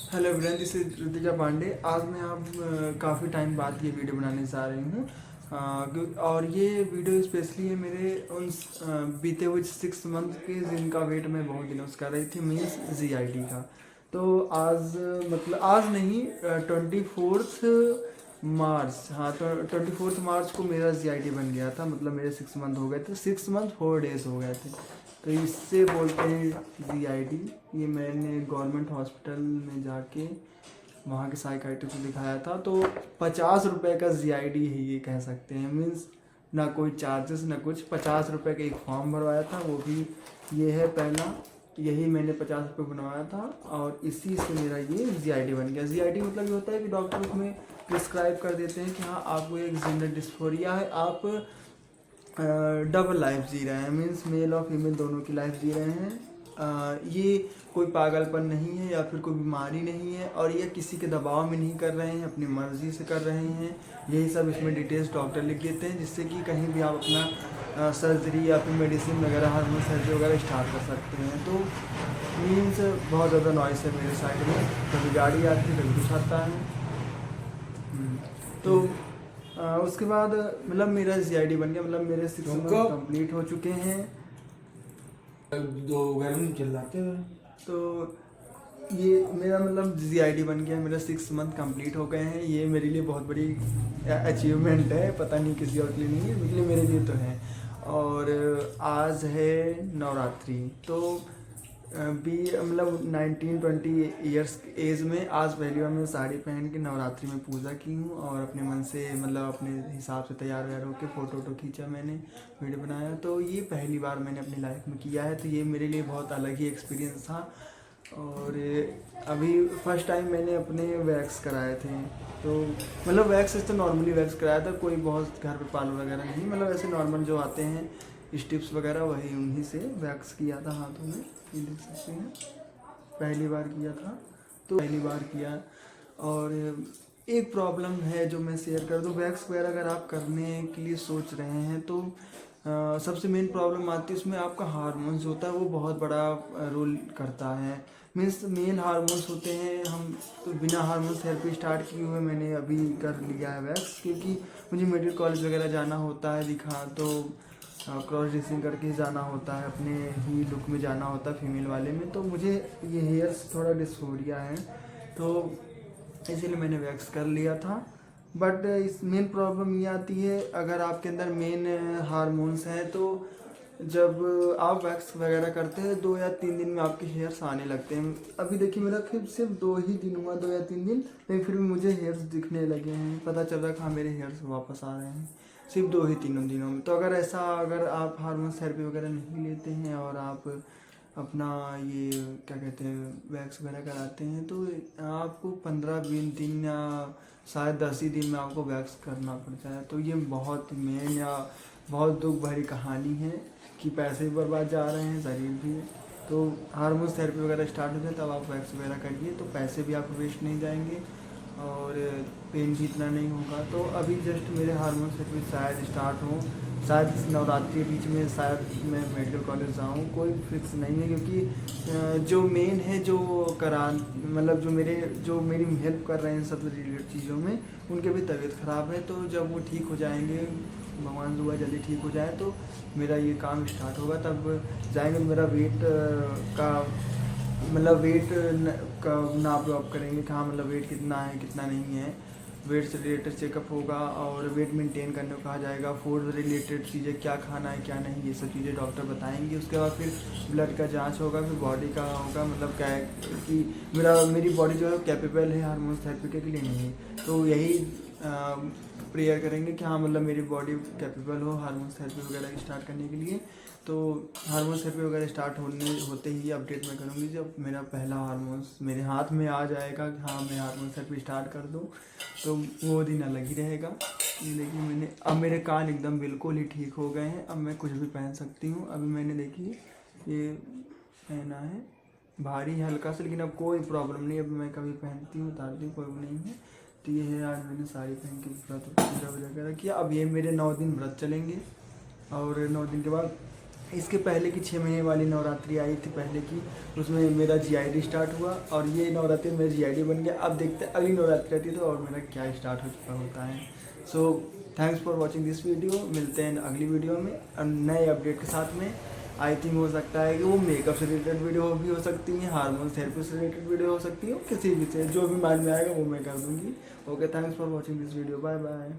Hello everyone, this is Ritika Pandey. आज मैं आप काफ़ी टाइम बाद ये वीडियो बनाने जा रही हूँ। और ये वीडियो स्पेशली है मेरे उन बीते हुए 6 मंथ के जिनका वेट मैं बहुत दिनों से कर रही थी, मीन्स जीआईडी का। तो आज मतलब आज नहीं, 24 मार्च, हाँ तो 24 मार्च को मेरा जीआईडी बन गया था। मतलब मेरे 6 मंथ हो गए थे, 6 मंथ 4 डेज हो गए थे। तो इससे बोलते हैं जीआईडी। ये मैंने गवर्नमेंट हॉस्पिटल में जाके वहाँ के साइकाइट्रिस्ट को दिखाया था। तो 50 रुपये का जीआईडी ही ये कह सकते हैं, मीन्स ना कोई चार्जेस ना कुछ। 50 रुपये का एक फॉर्म भरवाया था, वो भी ये है पहला, यही मैंने 50 रुपये बनवाया था और इसी से मेरा ये जीआईडी बन गया। जीआईडी मतलब ये होता है कि डॉक्टर उसमें प्रिस्क्राइब कर देते हैं कि हाँ आपको एक जेंडर डिस्फोरिया है, आप डबल लाइफ जी रहे हैं, मीन्स मेल और फीमेल दोनों की लाइफ जी रहे हैं। ये कोई पागलपन नहीं है या फिर कोई बीमारी नहीं है, और ये किसी के दबाव में नहीं कर रहे हैं, अपनी मर्जी से कर रहे हैं। यही सब इसमें डिटेल्स डॉक्टर लिख देते हैं, जिससे कि कहीं भी आप अपना सर्जरी या फिर मेडिसिन वगैरह, हार्मोन सर्जरी वगैरह स्टार्ट कर सकते हैं। तो मीन्स बहुत ज़्यादा नॉइस है मेरे साइड में, कभी गाड़ी आती है कभी कुछ आता है। तो उसके बाद मतलब मेरा जीआईडी बन गया, मतलब मेरे 6 मंथ कंप्लीट हो चुके हैं। दो गर्म चिल्लाते हैं। तो ये मेरा मतलब जीआईडी बन गया, मेरा 6 मंथ कंप्लीट हो गए हैं। ये मेरे लिए बहुत बड़ी अचीवमेंट है, पता नहीं किसी और के लिए नहीं है, लेकिन मेरे लिए तो है। और आज है नवरात्रि, तो भी मतलब 19-20 ईयर्स एज में आज पहली बार मैं साड़ी पहन के नवरात्रि में पूजा की हूँ, और अपने मन से मतलब अपने हिसाब से तैयार व्यार होकर फ़ोटो वोटो खींचा, मैंने वीडियो बनाया। तो ये पहली बार मैंने अपनी लाइफ में किया है, तो ये मेरे लिए बहुत अलग ही एक्सपीरियंस था। और अभी फर्स्ट टाइम मैंने अपने वैक्स कराए थे। तो मतलब वैक्स तो नॉर्मली वैक्स कराया था, कोई बहुत घर पे पार्लर वगैरह नहीं, मतलब ऐसे नॉर्मल जो आते हैं स्टिप्स वगैरह, वही उन्हीं से वैक्स किया था हाथों में। ये देख सकते हैं, पहली बार किया था, तो पहली बार किया। और एक प्रॉब्लम है जो मैं शेयर कर दूँ, वैक्स वगैरह अगर आप करने के लिए सोच रहे हैं तो सबसे मेन प्रॉब्लम आती है उसमें, आपका हार्मोन्स होता है वो बहुत बड़ा रोल करता है। मीन्स मेल हार्मोन्स होते हैं, हम तो बिना हार्मोन्स थेरेपी स्टार्ट किए हुए मैंने अभी कर लिया है वैक्स, क्योंकि मुझे मेडिकल कॉलेज वगैरह जाना होता है दिखा, तो क्रॉस ड्रेसिंग करके जाना होता है, अपने ही लुक में जाना होता है फीमेल वाले में। तो मुझे ये हेयर्स थोड़ा डिस्फोरिया है, तो इसीलिए मैंने वैक्स कर लिया था। बट इस मेन प्रॉब्लम ये आती है, अगर आपके अंदर मेन हार्मोन्स हैं, तो जब आप वैक्स वगैरह करते हैं 2 या 3 दिन में आपके हेयर्स आने लगते हैं। अभी देखिए मेरा सिर्फ 2 ही दिन हुआ, 2 या 3 दिन, लेकिन फिर भी मुझे हेयर्स दिखने लगे हैं, पता चल रहा है कि हाँ मेरे हेयर्स वापस आ रहे हैं सिर्फ 2 ही 3 दिनों में। तो अगर आप हार्मोन थेरेपी वगैरह नहीं लेते हैं और आप अपना ये क्या कहते हैं वैक्स वगैरह कराते हैं, तो आपको 15-20 दिन या शायद 10 ही दिन में आपको वैक्स करना पड़ता है। तो ये बहुत मेन या बहुत दुख भरी कहानी है कि पैसे भी बर्बाद जा रहे हैं, शरीर भी। तो हार्मोन थेरेपी वगैरह स्टार्ट होते हैं तब आप वैक्स वगैरह करिए, तो पैसे भी आपको वेस्ट नहीं जाएंगे और पेन भी इतना नहीं होगा। तो अभी जस्ट मेरे हार्मोन थेरेपी शायद स्टार्ट हो, शायद इस नवरात्रि के बीच में शायद मैं मेडिकल कॉलेज जाऊँ, कोई फिक्स नहीं है। क्योंकि जो मेन है जो करा मतलब जो मेरी हेल्प कर रहे हैं सब रिलेटेड चीज़ों में, उनके भी तबीयत ख़राब है। तो जब वो ठीक हो जाएंगे, भगवान दुआ जल्दी ठीक हो जाए, तो मेरा ये काम स्टार्ट होगा, तब जाएंगे। मेरा वेट का मतलब वेट का नाप वाप करेंगे कि हाँ मतलब वेट कितना है कितना नहीं है, वेट से रिलेटेड चेकअप होगा, और वेट मेंटेन करने को कहा जाएगा। फूड रिलेटेड चीज़ें क्या खाना है क्या नहीं, ये सब चीज़ें डॉक्टर बताएंगे। उसके बाद फिर ब्लड का जांच होगा, फिर बॉडी का होगा, मतलब क्या है कि मेरी बॉडी जो है कैपेबल है हार्मोन थेरेपी के लिए नहीं। तो यही प्रेयर करेंगे कि हाँ मतलब मेरी बॉडी कैपेबल हो हार्मोन थेरेपी वगैरह स्टार्ट करने के लिए। तो हार्मोन थेरेपी वगैरह स्टार्ट होते ही अपडेट मैं करूँगी, जब मेरा पहला हार्मोन्स मेरे हाथ में आ जाएगा कि हाँ मैं हार्मोन थेरेपी स्टार्ट कर दूँ, तो वो दिन अलग ही रहेगा। ये देखिए मैंने अब मेरे कान एकदम बिल्कुल ही ठीक हो गए हैं, अब मैं कुछ भी पहन सकती हूँ। अभी मैंने देखिए ये पहना है, भारी है हल्का सा, लेकिन अब कोई प्रॉब्लम नहीं, अब मैं कभी पहनती हूँ उतारती हूँ, कोई वो नहीं है। तो ये है, आज मैंने साड़ी पहन के व्रत पूजा वगैरह किया। अब ये मेरे 9 दिन व्रत चलेंगे, और 9 दिन के बाद इसके पहले की 6 महीने वाली नवरात्रि आई थी पहले की, उसमें मेरा GID स्टार्ट हुआ और ये नवरात्रि में GID बन गया। अब देखते हैं अगली नवरात्रि आती है तो और मेरा क्या स्टार्ट हो चुका होता है। So thanks for watching this video. मिलते हैं अगली वीडियो में नए अपडेट के साथ में। आई थिंक हो सकता है कि वो मेकअप से रिलेटेड वीडियो भी हो सकती है, हार्मोन थेरेपी से रिलेटेड वीडियो हो सकती है, किसी भी से जो भी माइंड में आएगा वो मैं कर दूँगी। Okay, thanks for watching this video. Bye bye.